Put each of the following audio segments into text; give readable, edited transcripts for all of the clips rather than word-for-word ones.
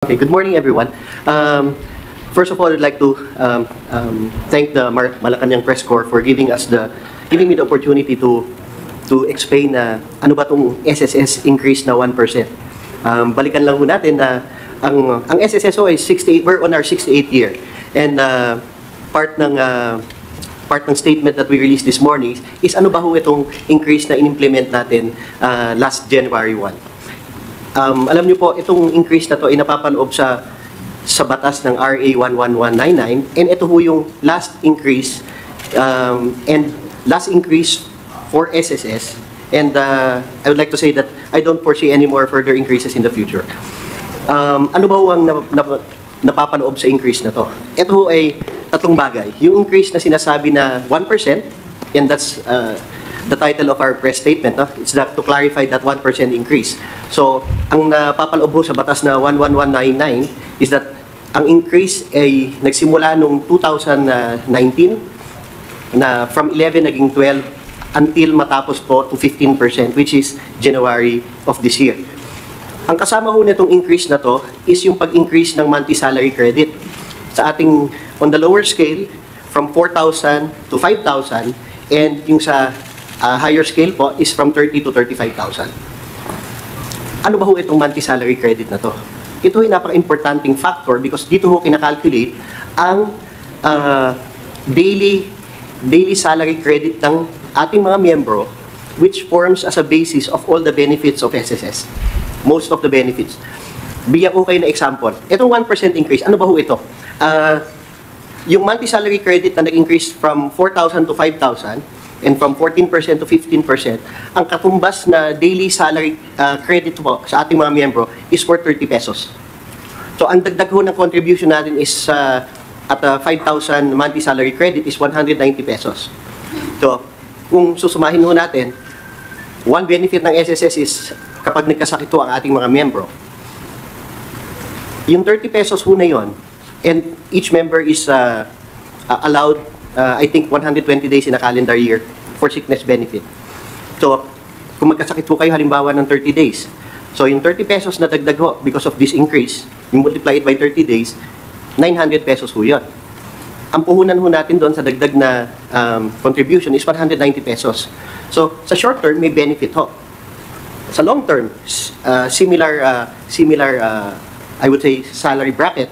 Okay, good morning everyone. First of all, I'd like to thank the Malacañang Press Corps for giving me the opportunity to explain ano ba tong SSS increase na 1%. Balikan lang ho natin na ang SSSO ay 68, we're on our 68th year. And part ng statement that we released this morning is ano ba ho itong increase na in-implement natin last January 1. Alam niyo po, itong increase na to ay napapaloob sa batas ng RA 11199, and ito ho yung last increase for SSS, and I would like to say that I don't foresee any more further increases in the future. Ano ba ho ang napapaloob sa increase na to? Ito ho ay tatlong bagay. Yung increase na sinasabi na 1%, and that's the title of our press statement, no? It's to clarify that 1% increase. So, ang napapaloob ho sa batas na 11199 is that ang increase ay nagsimula noong 2019 na from 11 naging 12 until matapos po to 15%, which is January of this year. Ang kasama ho nitong increase na to is yung pag-increase ng monthly salary credit. Sa ating, on the lower scale, from 4,000 to 5,000, and yung sa higher scale po is from 30 to 35,000. Ano ba ho itong monthly salary credit na to? Ito ay napaka-importanting factor because dito ho kinakalculate ang daily salary credit ng ating mga miyembro, which forms as a basis of all the benefits of SSS. Most of the benefits. Bigyan ko kayo na example. Itong 1% increase, ano ba ho ito? Yung monthly salary credit na nag-increase from 4,000 to 5,000, and from 14% to 15%, ang katumbas na daily salary credit po sa ating mga miyembro is for 30 pesos. So, ang dagdag ho ng contribution natin is at 5,000 monthly salary credit is 190 pesos. So, kung susumahin ho natin, one benefit ng SSS is kapag nagkasakit ho ang ating mga miyembro, yung 30 pesos ho na yun, and each member is allowed I think 120 days in a calendar year for sickness benefit. So, kung magkasakit po kayo halimbawa ng 30 days, so yung 30 pesos na dagdag ho because of this increase, you multiply it by 30 days, 900 pesos ho yun. Ang puhunan ho natin doon sa dagdag na contribution is 190 pesos. So, sa short term, may benefit ho. Sa long term, similar I would say, salary bracket,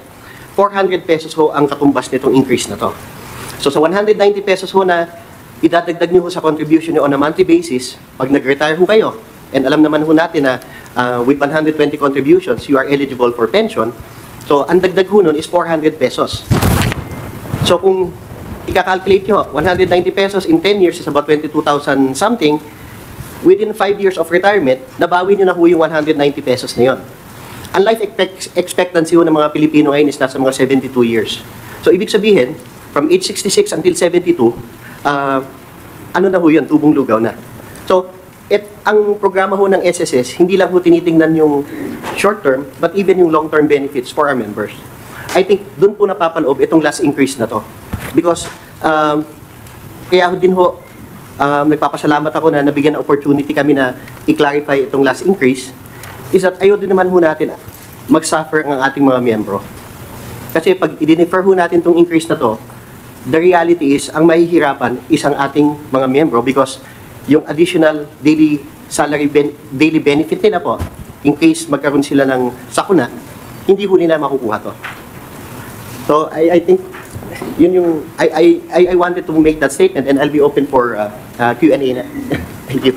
400 pesos ho ang katumbas nitong increase na to. So sa 190 pesos ho na idadagdag niyo ho sa contribution niyo on a monthly basis, pag nag-retire ho kayo, and alam naman ho natin na with 120 contributions, you are eligible for pension, so ang dagdag ho nun is 400 pesos. So kung ika-calculate niyo, 190 pesos in 10 years is about 22,000 something, within 5 years of retirement, nabawi niyo na ho yung 190 pesos na yun. Ang life expectancy ho ng mga Pilipino ngayon is nasa mga 72 years. So ibig sabihin, from age 66 until 72, ano na ho yun, tubong lugaw na. So, ang programa ho ng SSS, hindi lang ho tinitingnan yung short term, but even yung long term benefits for our members. I think doon po napapaloob itong last increase na to. Because, kaya din ho, nagpapasalamat ako na nabigyan ng opportunity kami na i-clarify itong last increase, is that ayaw din naman ho natin mag-suffer ang ating mga miyembro. Kasi pag i-defer ho natin itong increase na to, the reality is, ang mahihirapan is ang ating mga miyembro because yung additional daily daily benefit nila po, in case magkaroon sila ng sakuna, hindi ho nila makukuha to. So, I think, yun yung, I wanted to make that statement and I'll be open for Q&A na. Thank you.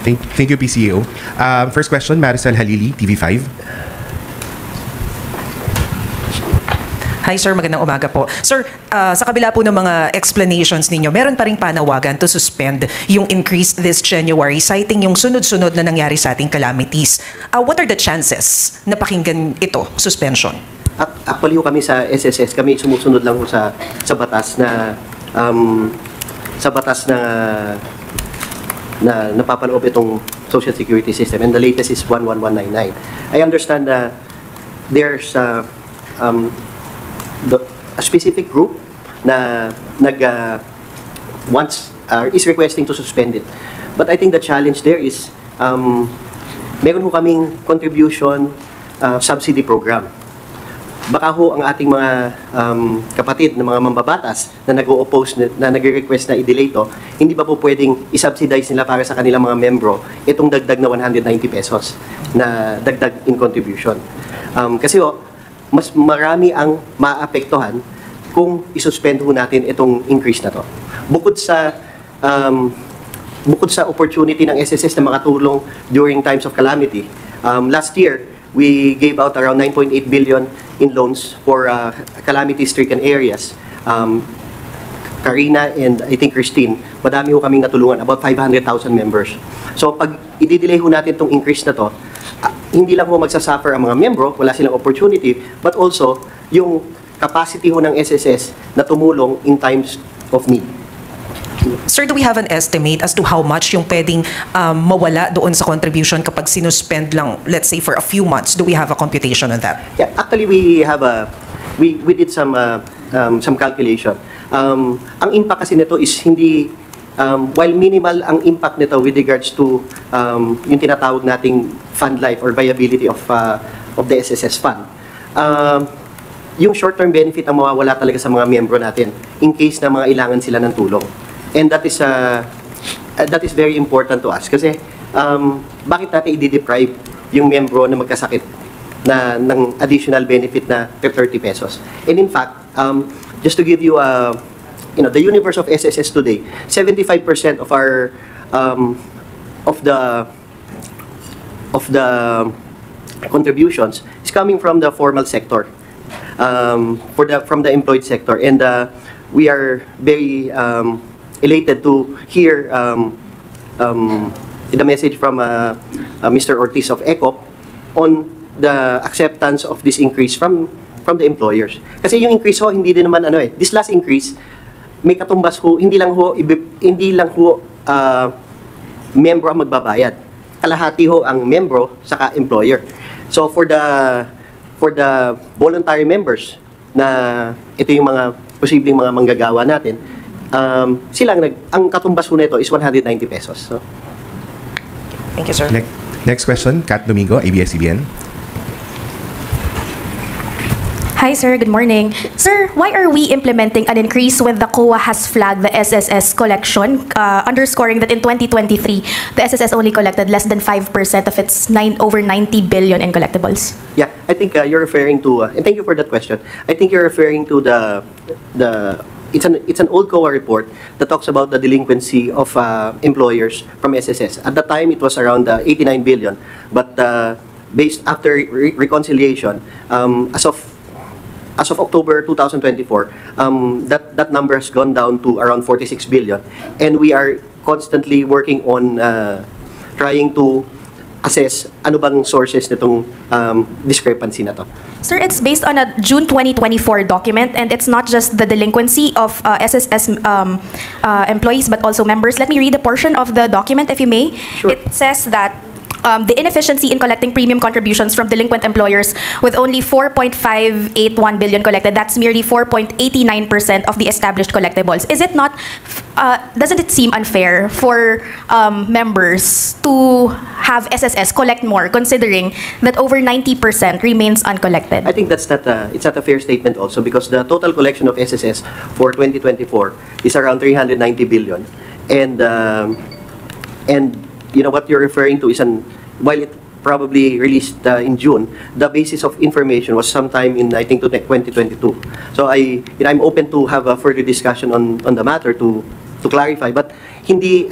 Thank you, PCEO. First question, Maricel Halili, TV5. Hi sir, magandang umaga po. Sir, sa kabila po ng mga explanations ninyo, meron pa ring panawagan to suspend yung increase this January, citing yung sunod-sunod na nangyari sa ating calamities. What are the chances na pakinggan ito, suspension? Actually ho kami sa SSS, kami sumusunod lang ho sa batas na napapaloob itong Social Security System, and the latest is 11199. I understand that there's a specific group na is requesting to suspend it. But I think the challenge there is meron ho kaming contribution subsidy program. baka ho ang ating mga kapatid na mga mambabatas na nag-o-oppose, na nag-request na i-delay ito, hindi ba po pwedeng i-subsidize nila para sa kanilang mga membro itong dagdag na 190 pesos na dagdag in contribution. Kasi mas marami ang maapektuhan kung isuspend ho natin itong increase na to. Bukod sa opportunity ng SSS na makatulong during times of calamity, last year, we gave out around 9.8 billion in loans for calamity-stricken areas. Karina and I think Christine, madami ho kaming natulungan, about 500,000 members. So pag i-delay ho natin itong increase na to, hindi lang ho magsasuffer ang mga membro, wala silang opportunity, but also yung capacity ho ng SSS na tumulong in times of need. Sir, do we have an estimate as to how much yung pwedeng mawala doon sa contribution kapag sinuspend lang, let's say, for a few months? Do we have a computation on that? Yeah, actually, we did some calculation. Ang impact kasi nito is hindi, while minimal ang impact nito with regards to yung tinatawag nating fund life or viability of the SSS fund. Yung short-term benefit ang mawawala talaga sa mga miyembro natin in case na mga ilangan sila ng tulong. And that is very important to us kasi bakit natin i-deprive yung miyembro na magkasakit na ng additional benefit na 30 pesos. And in fact, just to give you the universe of SSS today, 75% of our of the contributions is coming from the formal sector, from the employed sector, and we are very elated to hear the message from Mr. Ortiz of ECOP on the acceptance of this increase from the employers. Kasi yung increase ho, hindi din naman this last increase, may katumbas ho, hindi lang ho membro ang magbabayad. Kalahati ho ang membro saka employer. So for the voluntary members na ito yung mga posibleng mga manggagawa natin, ang katumbas po nito is 190 pesos. So. Thank you, sir. Next question, Kat Domingo, ABS-CBN. Hi, sir. Good morning. Sir, why are we implementing an increase when the COA has flagged the SSS collection, underscoring that in 2023, the SSS only collected less than 5% of its over 90 billion in collectibles? Yeah, I think you're referring to, and thank you for that question. I think you're referring to it's an old COA report that talks about the delinquency of employers from SSS. At the time, it was around 89 billion, but based after reconciliation, as of October 2024, that number has gone down to around 46 billion, and we are constantly working on trying to assess ano bang sources nitong discrepancy na to. Sir, it's based on a June 2024 document, and it's not just the delinquency of SSS employees but also members. Let me read a portion of the document, if you may. Sure. It says that the inefficiency in collecting premium contributions from delinquent employers with only 4.581 billion collected, that's merely 4.89% of the established collectibles. Is it not, doesn't it seem unfair for members to have SSS collect more, considering that over 90% remains uncollected? I think that's not it's not a fair statement also, because the total collection of SSS for 2024 is around 390 billion. And you know what you're referring to is while it probably released in June, the basis of information was sometime in, I think, 2022. So I'm open to have a further discussion on the matter to clarify. But hindi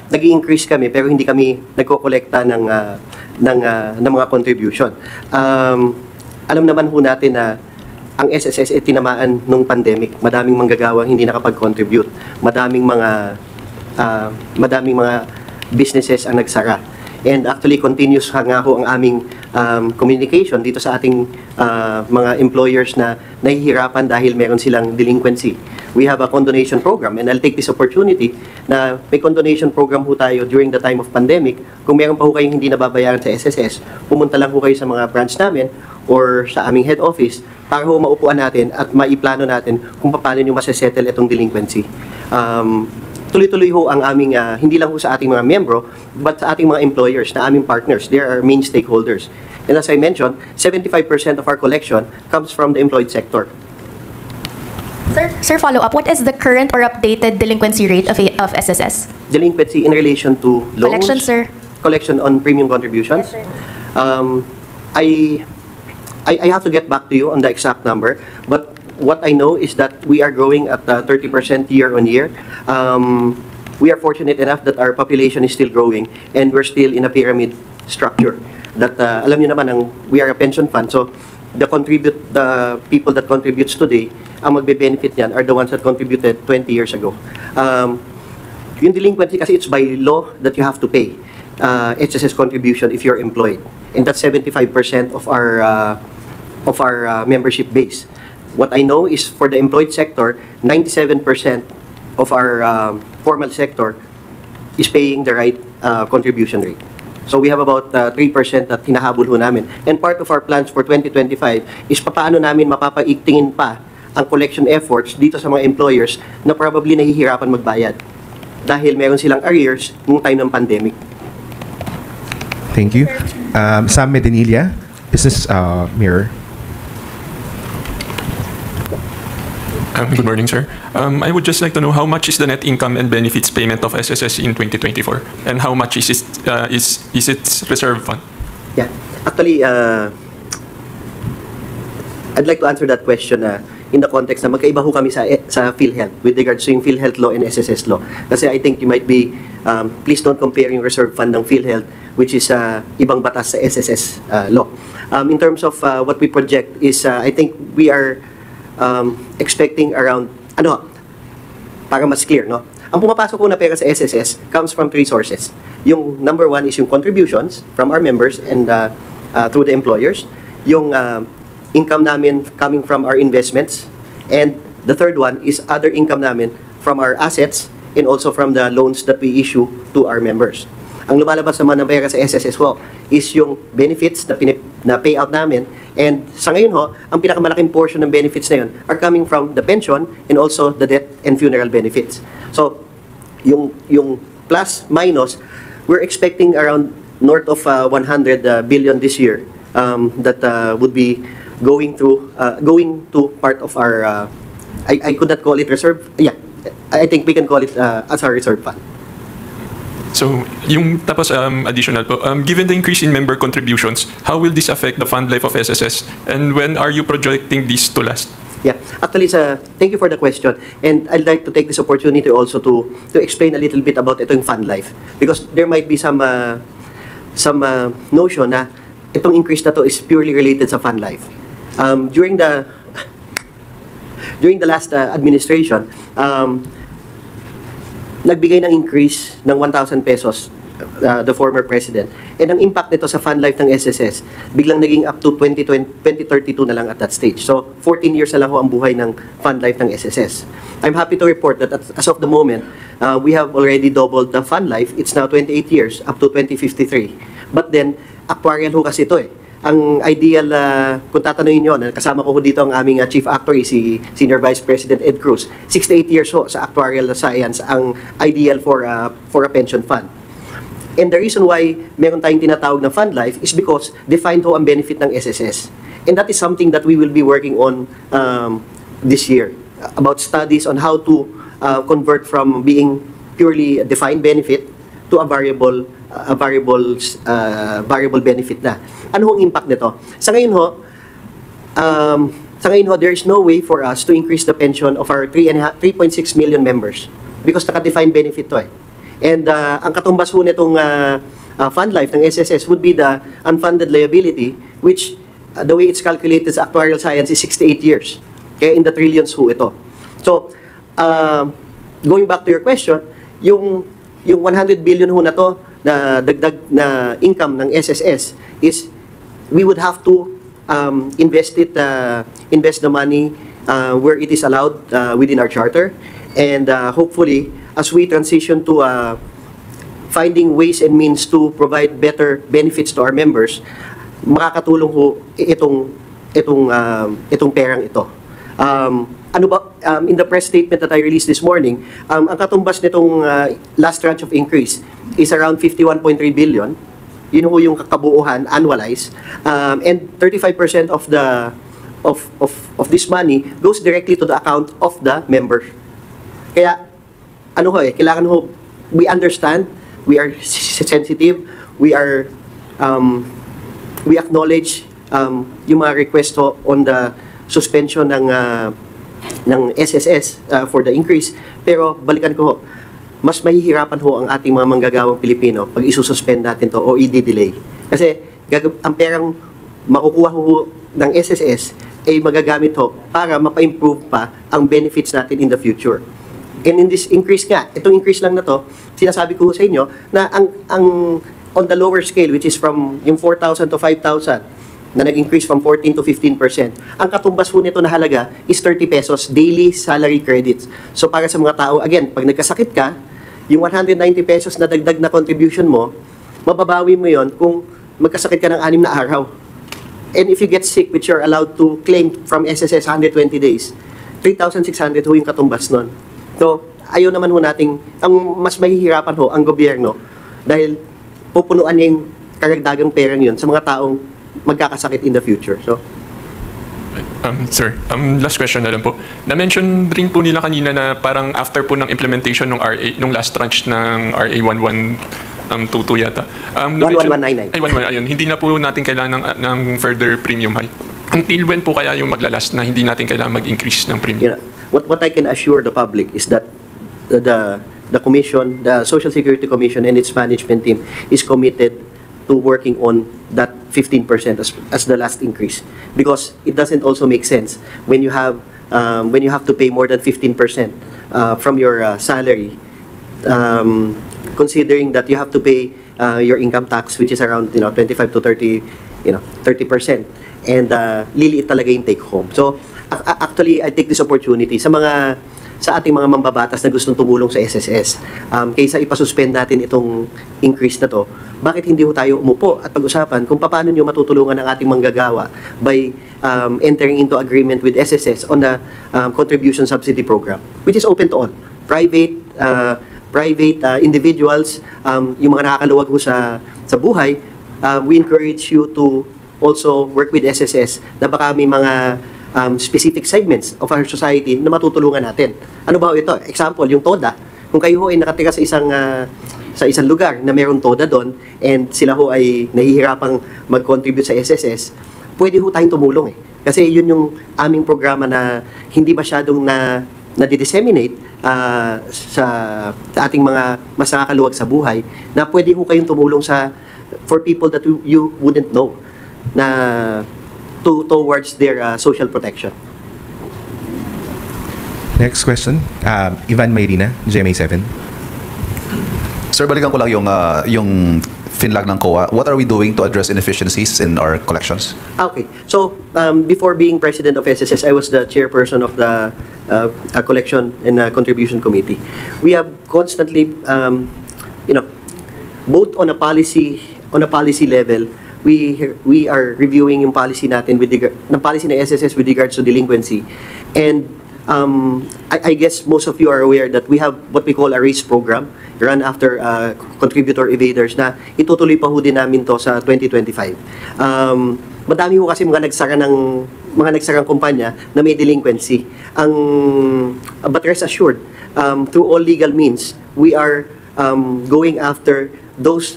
nag-i-increase kami pero hindi kami nagko-kolekta ng mga contribution. Alam naman ho natin na ang SSS ay tinamaan nung pandemic. Madaming manggagawang hindi nakapag-contribute. Madaming mga businesses ang nagsara. And actually, continuous nga ho ang aming communication dito sa ating mga employers na nahihirapan dahil meron silang delinquency. We have a condonation program, and I'll take this opportunity na may condonation program ho tayo during the time of pandemic. Kung meron pa ho kayong hindi nababayaran sa SSS, pumunta lang ho kayo sa mga branch namin or sa aming head office para ho maupuan natin at maiplano natin kung paano nyo masesettle itong delinquency. tuloy-tuloy ho ang aming, hindi lang ho sa ating mga membro, but sa ating mga employers na aming partners. They are our main stakeholders. And as I mentioned, 75% of our collection comes from the employed sector. Sir, follow up. What is the current or updated delinquency rate of SSS? Delinquency in relation to loans. Collection, sir. Collection on premium contributions. Yes, sir. I have to get back to you on the exact number, but what I know is that we are growing at 30% year on year. We are fortunate enough that our population is still growing and we're still in a pyramid structure. That alam niyo naman, we are a pension fund, so the people that contributes today, ang magbe-benefit niyan are the ones that contributed 20 years ago. Yung delinquency kasi it's by law that you have to pay HSS contribution if you're employed, and that's 75% of our membership base. What I know is for the employed sector, 97% of our formal sector is paying the right contribution rate. So we have about 3% that hinahabol ho namin. And part of our plans for 2025 is paano namin mapapaigtingin pa ang collection efforts dito sa mga employers na probably nahihirapan magbayad dahil meron silang arrears nung time ng pandemic. Thank you. Sam Medinilla, Business Mirror. Good morning, sir. I would just like to know how much is the net income and benefits payment of SSS in 2024, and how much is its reserve fund? Yeah, actually, I'd like to answer that question in the context na magkaiba ho kami sa PhilHealth with regards to yung PhilHealth law and SSS law. Kasi I think you might be, please don't compare yung reserve fund ng PhilHealth, which is ibang batas sa SSS law. In terms of what we project is, I think we are expecting around, para mas clear, no? Ang pumapasok ko na pera sa SSS comes from three sources. Yung number one is yung contributions from our members and through the employers. Yung income namin coming from our investments. And the third one is other income namin from our assets and also from the loans that we issue to our members. Ang lumalabas naman ng pera sa SSS ho is yung benefits na payout namin. And sa ngayon ho, ang pinakamalaking portion ng benefits na yun are coming from the pension and also the death and funeral benefits. So, yung plus minus, we're expecting around north of 100 billion this year that would be going to part of our, I could not call it reserve. Yeah, I think we can call it as our reserve fund. So, tapos additional po, given the increase in member contributions, how will this affect the fund life of SSS? And when are you projecting this to last? Yeah, actually, thank you for the question. And I'd like to take this opportunity also to explain a little bit about itong fund life. Because there might be some notion na itong increase na to is purely related sa fund life. During the last administration, nagbigay ng increase ng 1,000 pesos the former president. And ang impact nito sa fund life ng SSS, biglang naging up to 2032 na lang at that stage. So, 14 years na lang ho ang buhay ng fund life ng SSS. I'm happy to report that as of the moment, we have already doubled the fund life. It's now 28 years, up to 2053. But then, actuarial ho kasi ito eh. Ang ideal, kung tatanungin nyo, kasama ko dito ang aming chief actuary, si Senior Vice President Ed Cruz, 68 years ho sa actuarial science ang ideal for a pension fund. And the reason why meron tayong tinatawag na fund life is because defined ho ang benefit ng SSS. And that is something that we will be working on this year, about studies on how to convert from being purely a defined benefit to a variable benefit na. Ano ang impact nito? Sa ngayon ho, there is no way for us to increase the pension of our 3.6 million members because naka-defined benefit to eh. And ang katumbas ho nitong fund life ng SSS would be the unfunded liability, which the way it's calculated sa actuarial science is 68 years. Kaya in the trillions ho ito. So, going back to your question, yung 100 billion ho na to na dagdag na income ng SSS is we would have to invest the money where it is allowed within our charter, and hopefully as we transition to finding ways and means to provide better benefits to our members, makakatulong ho itong perang ito. Ano ba in the press statement that I released this morning, ang katumbas nitong last tranche of increase is around 51.3 billion. Yun ho yung kabuuhan, annualized. And 35% of the of this money goes directly to the account of the member. Kaya, ano ho kailangan ho, we understand, we are sensitive, we acknowledge yung mga request ho on the suspension ng SSS for the increase. Pero balikan ko ho, mas mahihirapan ho ang ating mga manggagawang Pilipino pag isususpend natin to o i-delay. Kasi ang perang makukuha ho ng SSS ay magagamit ho para mapa-improve pa ang benefits natin in the future. And in this increase nga, itong increase lang na to, sinasabi ko sa inyo na ang on the lower scale, which is from yung 4,000 to 5,000, na nag-increase from 14 to 15%. Ang katumbas po nito na halaga is 30 pesos daily salary credits. So para sa mga tao, again, pag nagkasakit ka, yung 190 pesos na dagdag na contribution mo, mababawi mo yon kung magkasakit ka ng 6 na araw. And if you get sick, which you're allowed to claim from SSS 120 days, 3,600 ho yung katumbas nun. So, ayaw naman ho nating, ang mas mahihirapan ho ang gobyerno dahil pupunuan niya yung karagdagang perang yun sa mga taong magkakasakit in the future. So, Sir, last question na lang po. Na-mention rin po nila kanina na parang after po ng implementation ng RA, nung last tranche ng RA 1122 yata. 1199. Ay, 11, ayun. Hindi na po natin kailangan ng further premium hike. Until when po kaya yung maglalast na hindi natin kailangan mag-increase ng premium? what I can assure the public is that the commission, the Social Security Commission and its management team is committed to working on that 15% as the last increase, because it doesn't also make sense when you have to pay more than 15% from your salary, considering that you have to pay your income tax, which is around 25 to 30 30%, and liliit talaga yung take home. So actually, I take this opportunity sa ating mga mambabatas na gustong tumulong sa SSS. Kaysa ipasuspend natin itong increase na to, bakit hindi ho tayo umupo at pag-usapan kung paano nyo matutulungan ang ating manggagawa by entering into agreement with SSS on the contribution subsidy program, which is open to all. Private individuals, yung mga nakakaluwag ho sa buhay, we encourage you to also work with SSS na baka may mga specific segments of our society na matutulungan natin. Ano ba ito? Example, yung TODA. Kung kayo ho ay nakatira sa isang lugar na mayroong TODA doon and sila ho ay nahihirapang mag-contribute sa SSS, pwede ho tayong tumulong Kasi yun yung aming programa na hindi masyadong na-disseminate sa ating mga mas nakakaluwag sa buhay, na pwede ho kayong tumulong for people that you wouldn't know na towards their social protection. Next question, Ivan Mayrina, GMA7. Sir, balikan ko lang yung finlag ng COA. What are we doing to address inefficiencies in our collections? Okay. So, before being president of SSS, I was the chairperson of the Collection and Contribution Committee. We have constantly, both on a policy level, we are reviewing yung policy natin ng policy ng SSS with regards to delinquency. And I guess most of you are aware that we have what we call a RACE program, run after contributor evaders, na itutuloy pa ho din namin to sa 2025. Madami ho kasi mga nagsarang kumpanya na may delinquency. But rest assured, through all legal means, we are going after those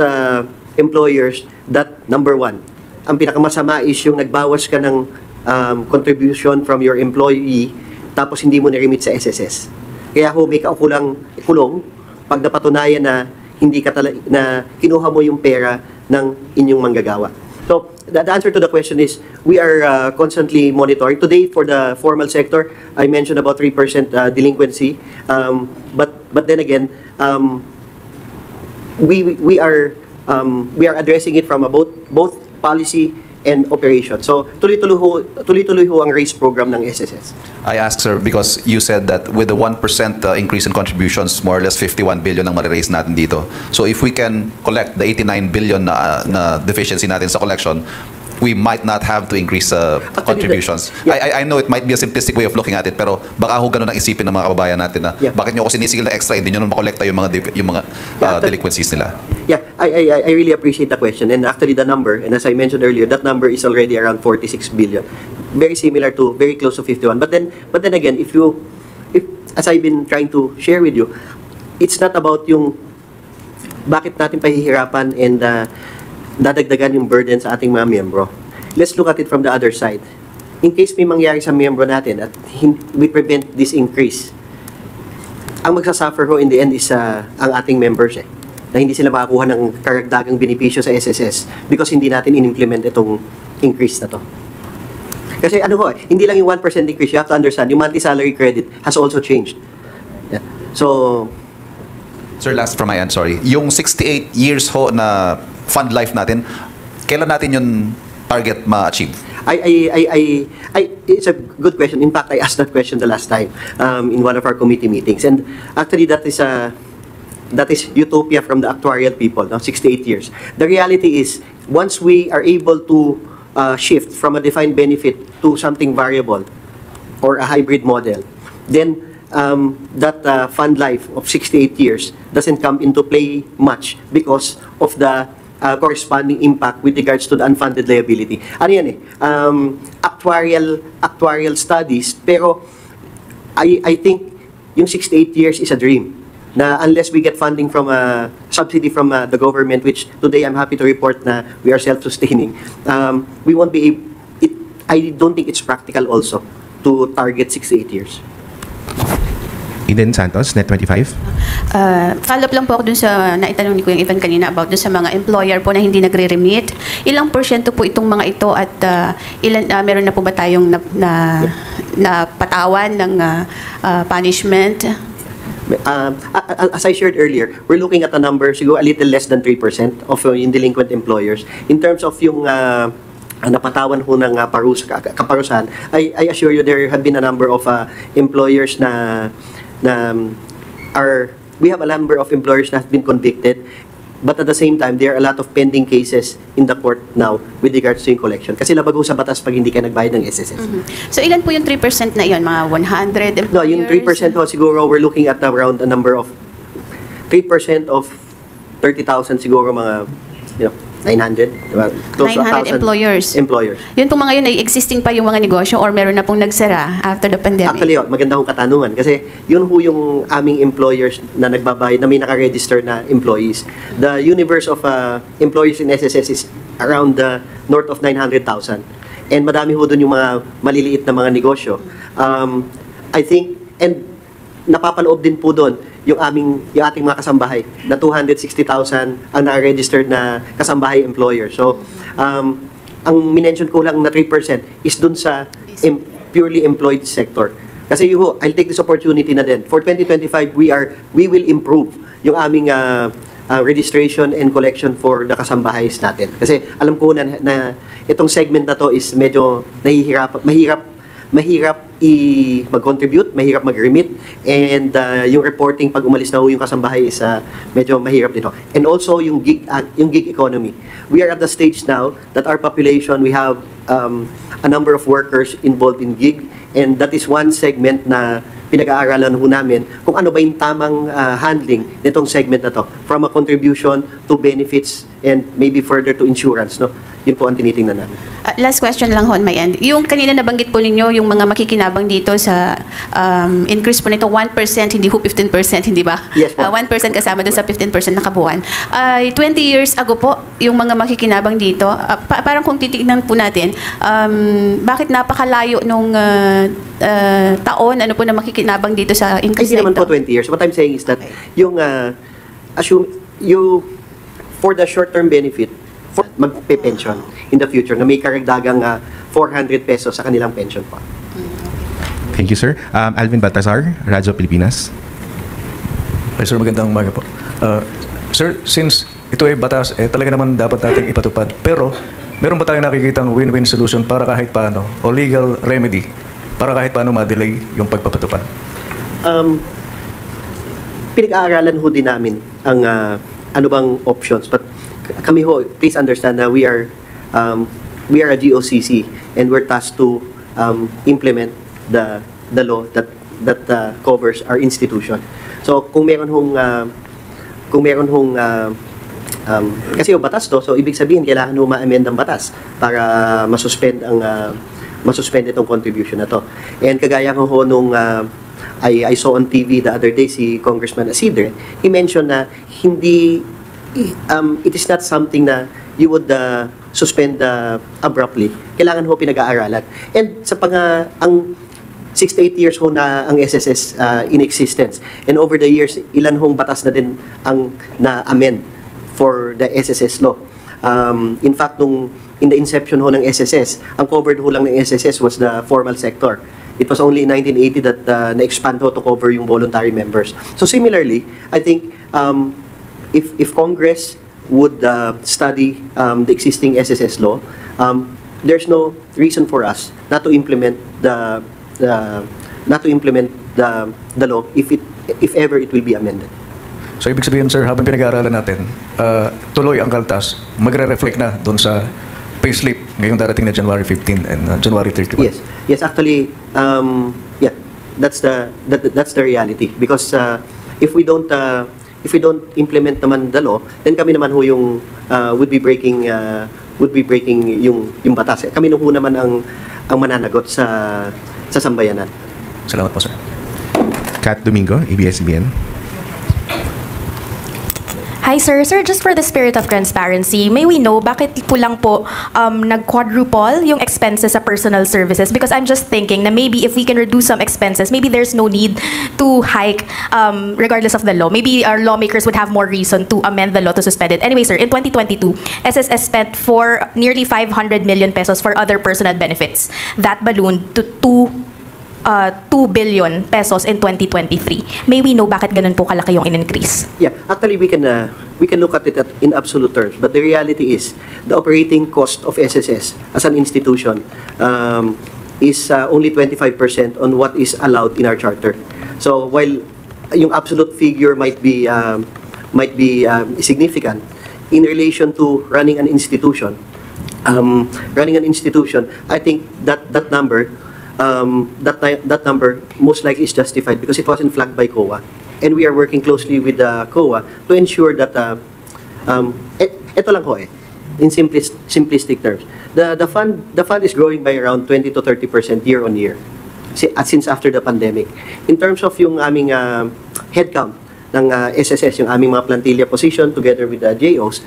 employers that, number one, ang pinakamasama is yung nagbawas ka ng contribution from your employee tapos hindi mo na-remit sa SSS. Kaya ho, may kaukulang kulong pag napatunayan na na kinuha mo yung pera ng inyong manggagawa. So, the answer to the question is, we are constantly monitoring. Today, for the formal sector, I mentioned about 3% delinquency. But then again, we are addressing it from both policy and operation. So, tuloy-tuloy ho ang RACE program ng SSS. I asked, sir, because you said that with the 1% increase in contributions, more or less 51 billion ang ma-raise natin dito. So if we can collect the 89 billion na deficiency natin sa collection, we might not have to increase contributions. I know it might be a simplistic way of looking at it, pero baka ho ganun ang isipin ng mga kababayan natin na bakit nyo ako sinisigil na extra, hindi nyo naman makolekta yung mga delinquencies nila. Yeah, I really appreciate the question. And actually the number, and as I mentioned earlier, that number is already around 46 billion. Very similar to, very close to 51. But then again, if as I've been trying to share with you, it's not about yung bakit natin pahihirapan and dadagdagan yung burden sa ating mga miyembro. Let's look at it from the other side. In case may mangyari sa miyembro natin at we prevent this increase, ang magsasuffer ho in the end is ang ating members na hindi sila makakuha ng karagdagang benepisyo sa SSS because hindi natin in-implement itong increase na to. Kasi hindi lang yung 1% increase, you have to understand, yung monthly salary credit has also changed. Yeah. So, Sir, last from my end, sorry. Yung 68 years ho na fund life natin, kailan natin yung target ma-achieve? It's a good question. In fact, I asked that question the last time in one of our committee meetings. And actually, that is utopia from the actuarial people, 68 years. The reality is, once we are able to shift from a defined benefit to something variable or a hybrid model, then that fund life of 68 years doesn't come into play much because of the corresponding impact with regards to the unfunded liability. Ano yan actuarial studies, pero I think yung 68 years is a dream. Na unless we get funding from a subsidy from the government, which today I'm happy to report na we are self-sustaining, we won't be able, I don't think it's practical also to target 68 years. Eden Santos, Net25. Follow-up lang po ako dun sa naitanong ni Kuya Ivan kanina about dun sa mga employer po na hindi nagre-remit. Ilang porsyento po itong mga ito at meron na po ba tayong patawan ng punishment? As I shared earlier, we're looking at a number, siguro a little less than 3% of yung delinquent employers. In terms of yung napatawan ho ng kaparusahan, I assure you there have been a number of employers we have a number of employers that have been convicted, but at the same time, there are a lot of pending cases in the court now with regards to yung collection. Kasi labag ho sa batas pag hindi ka nagbayad ng SSS. So ilan po yung 3% na iyon? Mga 100 employers? No, yung 3% ho, siguro we're looking at around a number of 3% of 30,000 siguro mga 900, diba? 900 employers. Yun pong mga yun ay existing pa yung mga negosyo or meron na pong nagsara after the pandemic? Actually, maganda hong katanungan kasi yun ho yung aming employers na nagbabayad, na may nakaregister na employees. The universe of employees in SSS is around north of 900,000. And madami ho dun yung mga maliliit na mga negosyo. I think, and napapaloob din po doon yung ating mga kasambahay na 260,000 ang na-registered na kasambahay employer. So, ang minention ko lang na 3% is dun sa purely employed sector. Kasi I'll take this opportunity na din. For 2025, we will improve yung aming registration and collection for the kasambahay natin. Kasi alam ko na itong segment na to is medyo mahirap mag-contribute, mahirap mag-remit, and yung reporting pag umalis na ho yung kasambahay is medyo mahirap din ho. And also yung gig economy. We are at the stage now that our population, we have a number of workers involved in gig, and that is one segment na pinag-aaralan ho namin kung ano ba yung tamang handling nitong segment na to, from a contribution to benefits and maybe further to insurance, no? Yun po ang tinitingnan namin. Last question lang ho on my end. Yung kanina nabanggit po ninyo, yung mga makikinabang dito sa increase po nito, 1%, hindi ho 15%, hindi ba? Yes po. 1% kasama doon sa 15% na kabuuan. 20 years ago po, yung mga makikinabang dito, parang kung titignan po natin, bakit napakalayo nung taon, ano po na makikinabang dito sa increase Hindi na naman ito? po 20 years. What I'm saying is that yung for the short-term benefit, for magpe-pension in the future na may karagdagang 400 pesos sa kanilang pension po. Thank you, sir. Alvin Baltazar, Radyo Pilipinas. Ay, sir, magandang umaga po. Sir, since ito ay batas, talaga naman dapat natin ipatupad. Pero, meron ba tayong nakikitang win-win solution para kahit paano, o legal remedy, para kahit paano ma-delay yung pagpapatupad? Pinag-aaralan ho din namin ang ano bang options. But kami ho, please understand na we are we are a GOCC and we're tasked to implement the law that covers our institution. So kung meron hong kasi yung batas to, so ibig sabihin kailangan mo ma-amend ang batas para masuspend itong contribution na to. And kagaya ko ho nung I saw on TV the other day si Congressman Asidre, he mentioned na hindi it is not something na you would suspend abruptly. Kailangan ho pinag-aaralan. And sa ang 68 years ho na ang SSS in existence. And over the years, ilan hong batas na din ang na-amend for the SSS law. In fact, in the inception ho ng SSS, ang covered ho lang ng SSS was the formal sector. It was only in 1980 that na-expand ho to cover yung voluntary members. So similarly, I think if Congress would study the existing SSS law, there's no reason for us not to implement the law if ever it will be amended. So ibig sabihin, sir, habang pinag-aaralan natin, tuloy ang kaltas, magre-reflect na doon sa payslip ngayong darating na January 15 and January 31. Yes, actually, yeah, that's the reality, because if we don't implement naman the law, then kami naman ho yung would be breaking yung batas. Kami ho naman ang mananagot sa sambayanan. Salamat po, sir. Kat Domingo, ABS-CBN. Hi sir. Sir, just for the spirit of transparency, may we know bakit po lang po nag-quadruple yung expenses sa personal services? Because I'm just thinking na maybe if we can reduce some expenses, maybe there's no need to hike regardless of the law. Maybe our lawmakers would have more reason to amend the law to suspend it. Anyway, sir, in 2022, SSS spent for nearly 500 million pesos for other personal benefits. That ballooned to 2 billion pesos in 2023. May we know bakit ganun po kalaki yung in-increase? Yeah, actually we can look at it in absolute terms, but the reality is the operating cost of SSS as an institution is only 25% on what is allowed in our charter. So while yung absolute figure might be significant in relation to running an institution, I think that number most likely is justified because it wasn't flagged by COA, and we are working closely with the COA to ensure that ito lang ho in simplistic terms, the fund is growing by around 20 to 30% year on year since after the pandemic. In terms of yung aming headcount ng SSS, yung aming mga plantilla position together with the JOs,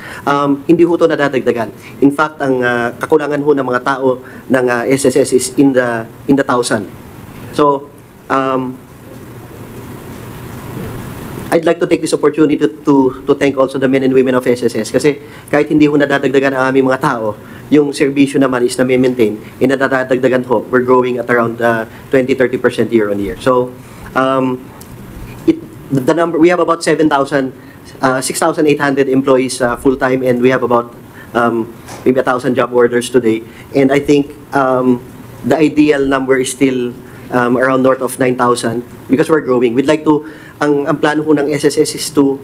hindi ho ito nadadagdagan. In fact, ang kakulangan ho ng mga tao ng SSS is in the 1,000. So, I'd like to take this opportunity to thank also the men and women of SSS, kasi kahit hindi ho nadadagdagan ang aming mga tao, yung serbisyo naman is na-maintain, and nadadagdagan ho, we're growing at around 20-30% year on year. So, the number, we have about 6,800 employees full-time, and we have about maybe 1,000 job orders today. And I think the ideal number is still around north of 9,000 because we're growing. We'd like to, ang plano ho ng SSS is to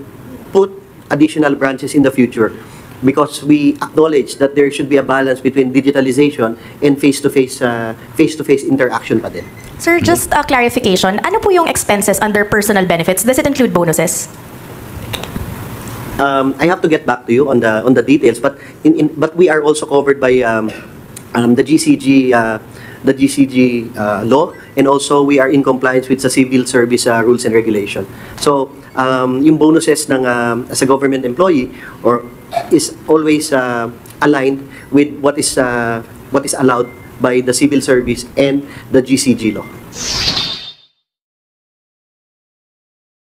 put additional branches in the future, because we acknowledge that there should be a balance between digitalization and face-to-face interaction pa din. Sir, just a clarification. Ano po yung expenses under personal benefits? Does it include bonuses? I have to get back to you on the details, but but we are also covered by the GCG law, and also we are in compliance with the civil service rules and regulation. So yung bonuses ng as a government employee is always aligned with what is allowed by the civil service and the GCG law.